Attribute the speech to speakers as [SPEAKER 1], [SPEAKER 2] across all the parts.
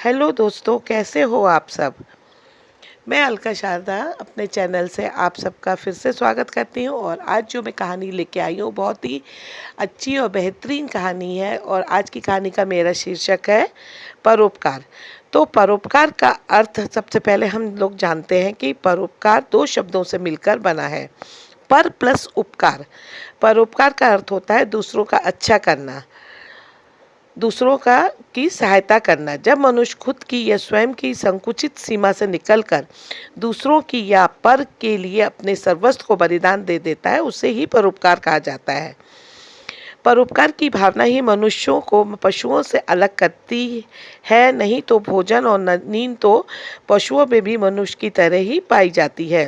[SPEAKER 1] Hello दोस्तों, कैसे हो आप सब। मैं अलका शारदा अपने चैनल से आप सबका फिर से स्वागत करती हूँ। और आज जो मैं कहानी लेके आई हूँ बहुत ही अच्छी और बेहतरीन कहानी है। और आज की कहानी का मेरा शीर्षक है परोपकार। तो परोपकार का अर्थ सबसे पहले हम लोग जानते हैं कि परोपकार दो शब्दों से मिलकर बना है। पर प्लस उपकार। परोपकार का अर्थ होता है दूसरों का अच्छा करना, दूसरों का की सहायता करना। जब मनुष्य खुद की या स्वयं की संकुचित सीमा से निकलकर दूसरों की या पर के लिए अपने सर्वस्व को बलिदान दे देता है, उसे ही परोपकार कहा जाता है। परोपकार की भावना ही मनुष्यों को पशुओं से अलग करती है। नहीं तो भोजन और नींद तो पशुओं में भी मनुष्य की तरह ही पाई जाती है।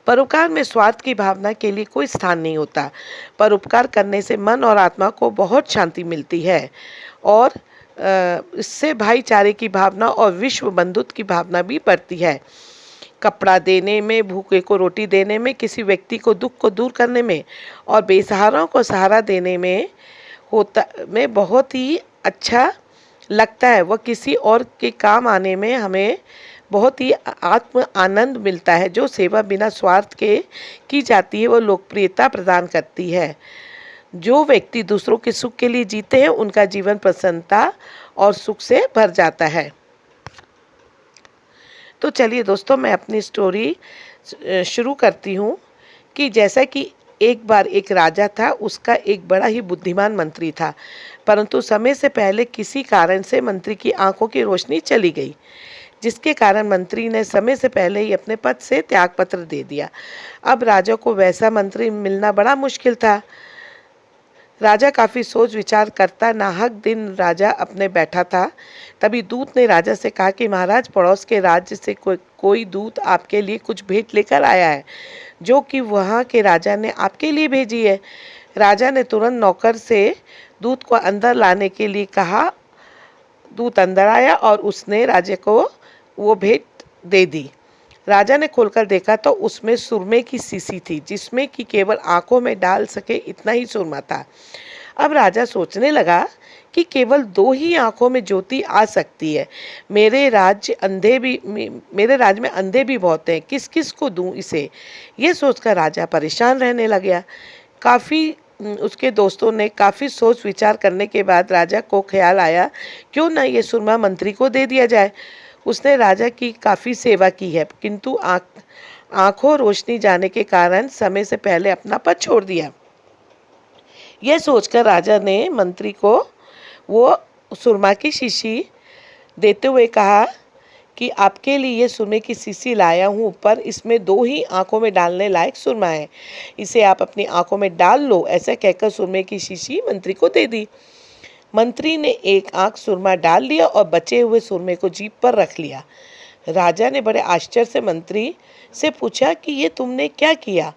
[SPEAKER 1] परोपकार में स्वार्थ की भावना के लिए कोई स्थान नहीं होता। परोपकार करने से मन और आत्मा को बहुत शांति मिलती है। और इससे भाईचारे की भावना और विश्व बंधुत्व की भावना भी बढ़ती है। कपड़ा देने में, भूखे को रोटी देने में, किसी व्यक्ति को दुख को दूर करने में और बेसहाराओं को सहारा देने में बहुत ही अच्छा लगता है। वह किसी और के काम आने में हमें बहुत ही आत्म आनंद मिलता है। जो सेवा बिना स्वार्थ के की जाती है, वो लोकप्रियता प्रदान करती है। जो व्यक्ति दूसरों के सुख के लिए जीते हैं, उनका जीवन प्रसन्नता और सुख से भर जाता है। तो चलिए दोस्तों, मैं अपनी स्टोरी शुरू करती हूँ। कि जैसा कि एक बार एक राजा था, उसका एक बड़ा ही बुद्धिमान मंत्री था। परंतु समय से पहले किसी कारण से मंत्री की आंखों की रोशनी चली गई, जिसके कारण मंत्री ने समय से पहले ही अपने पद से त्यागपत्र दे दिया। अब राजा को वैसा मंत्री मिलना बड़ा मुश्किल था। राजा काफ़ी सोच विचार करता नाहक दिन राजा अपने बैठा था। तभी दूत ने राजा से कहा कि महाराज, पड़ोस के राज्य से कोई दूत आपके लिए कुछ भेंट लेकर आया है, जो कि वहाँ के राजा ने आपके लिए भेजी है। राजा ने तुरंत नौकर से दूत को अंदर लाने के लिए कहा। दूत अंदर आया और उसने राजा को वो भेंट दे दी। राजा ने खोलकर देखा तो उसमें सुरमे की शीशी थी, जिसमें कि केवल आंखों में डाल सके इतना ही सुरमा था। अब राजा सोचने लगा कि केवल दो ही आंखों में ज्योति आ सकती है। मेरे राज्य में अंधे भी बहुत हैं, किस किस को दूं इसे। ये सोचकर राजा परेशान रहने लग गया। उसके दोस्तों ने काफ़ी सोच विचार करने के बाद राजा को ख्याल आया, क्यों ना ये सुरमा मंत्री को दे दिया जाए। उसने राजा की काफ़ी सेवा की है, किंतु आंखों रोशनी जाने के कारण समय से पहले अपना पद छोड़ दिया। यह सोचकर राजा ने मंत्री को वो सुरमा की शीशी देते हुए कहा कि आपके लिए ये सुरमे की शीशी लाया हूँ, पर इसमें दो ही आंखों में डालने लायक सुरमा है। इसे आप अपनी आंखों में डाल लो। ऐसा कहकर सुरमे की शीशी मंत्री को दे दी। मंत्री ने एक आंख सुरमा डाल लिया और बचे हुए सुरमे को जीभ पर रख लिया। राजा ने बड़े आश्चर्य से मंत्री से पूछा कि ये तुमने क्या किया,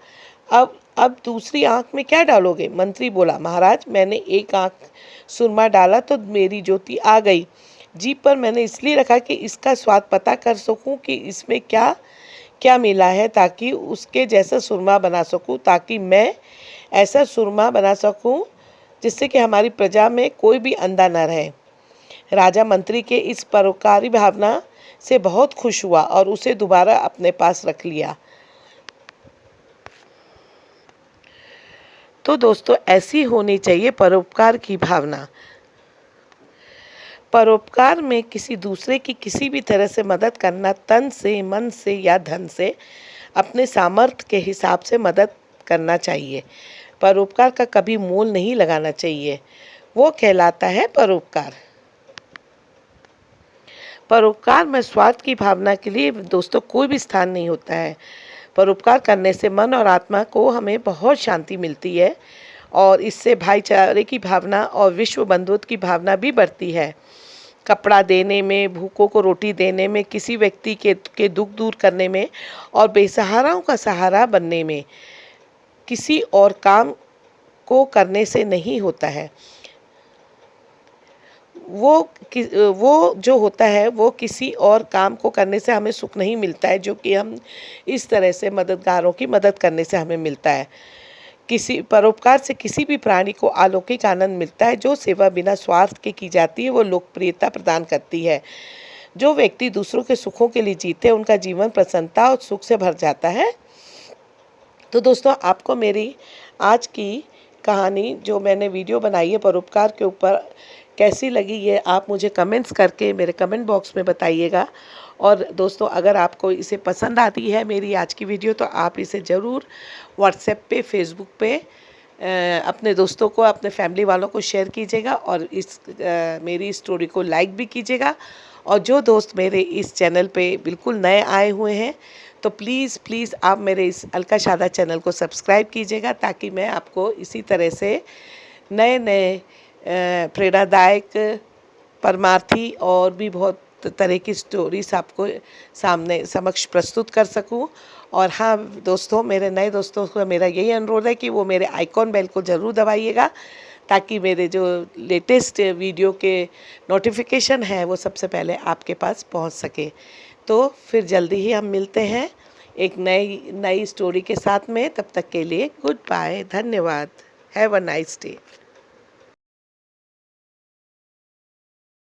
[SPEAKER 1] अब दूसरी आंख में क्या डालोगे। मंत्री बोला, महाराज, मैंने एक आंख सुरमा डाला तो मेरी ज्योति आ गई। जीभ पर मैंने इसलिए रखा कि इसका स्वाद पता कर सकूं कि इसमें क्या क्या मिला है, ताकि उसके जैसा सुरमा बना सकूं, ताकि मैं ऐसा सुरमा बना सकूं जिससे कि हमारी प्रजा में कोई भी अंधा न रहे। राजा मंत्री के इस परोपकारी भावना से बहुत खुश हुआ और उसे दोबारा अपने पास रख लिया। तो दोस्तों, ऐसी होनी चाहिए परोपकार की भावना। परोपकार में किसी दूसरे की किसी भी तरह से मदद करना, तन से, मन से या धन से, अपने सामर्थ्य के हिसाब से मदद करना चाहिए। परोपकार का कभी मोल नहीं लगाना चाहिए, वो कहलाता है परोपकार। परोपकार में स्वार्थ की भावना के लिए दोस्तों कोई भी स्थान नहीं होता है। परोपकार करने से मन और आत्मा को हमें बहुत शांति मिलती है, और इससे भाईचारे की भावना और विश्व बंधुत्व की भावना भी बढ़ती है। कपड़ा देने में, भूखों को रोटी देने में, किसी व्यक्ति के दुख दूर करने में और बेसहाराओं का सहारा बनने में किसी और काम को करने से नहीं होता है। वो जो होता है, वो किसी और काम को करने से हमें सुख नहीं मिलता है, जो कि हम इस तरह से मददगारों की मदद करने से हमें मिलता है। किसी परोपकार से किसी भी प्राणी को अलौकिक आनंद मिलता है। जो सेवा बिना स्वार्थ के की जाती है वो लोकप्रियता प्रदान करती है। जो व्यक्ति दूसरों के सुखों के लिए जीते हैं उनका जीवन प्रसन्नता और सुख से भर जाता है। तो दोस्तों, आपको मेरी आज की कहानी जो मैंने वीडियो बनाई है परोपकार के ऊपर कैसी लगी, ये आप मुझे कमेंट्स करके मेरे कमेंट बॉक्स में बताइएगा। और दोस्तों, अगर आपको इसे पसंद आती है मेरी आज की वीडियो तो आप इसे ज़रूर व्हाट्सएप पे, फेसबुक पे अपने दोस्तों को, अपने फैमिली वालों को शेयर कीजिएगा और मेरी स्टोरी को लाइक भी कीजिएगा। और जो दोस्त मेरे इस चैनल पे बिल्कुल नए आए हुए हैं तो प्लीज़ आप मेरे इस अलका शादा चैनल को सब्सक्राइब कीजिएगा, ताकि मैं आपको इसी तरह से नए नए प्रेरणादायक, परमार्थी और भी बहुत तरह की स्टोरीज आपको सामने समक्ष प्रस्तुत कर सकूं। और हाँ दोस्तों, मेरे नए दोस्तों को मेरा यही अनुरोध है कि वो मेरे आइकॉन बेल को ज़रूर दबाइएगा, ताकि मेरे जो लेटेस्ट वीडियो के नोटिफिकेशन हैं वो सबसे पहले आपके पास पहुंच सके। तो फिर जल्दी ही हम मिलते हैं एक नई स्टोरी के साथ में। तब तक के लिए गुड बाय, धन्यवाद, हैव अ नाइस डे।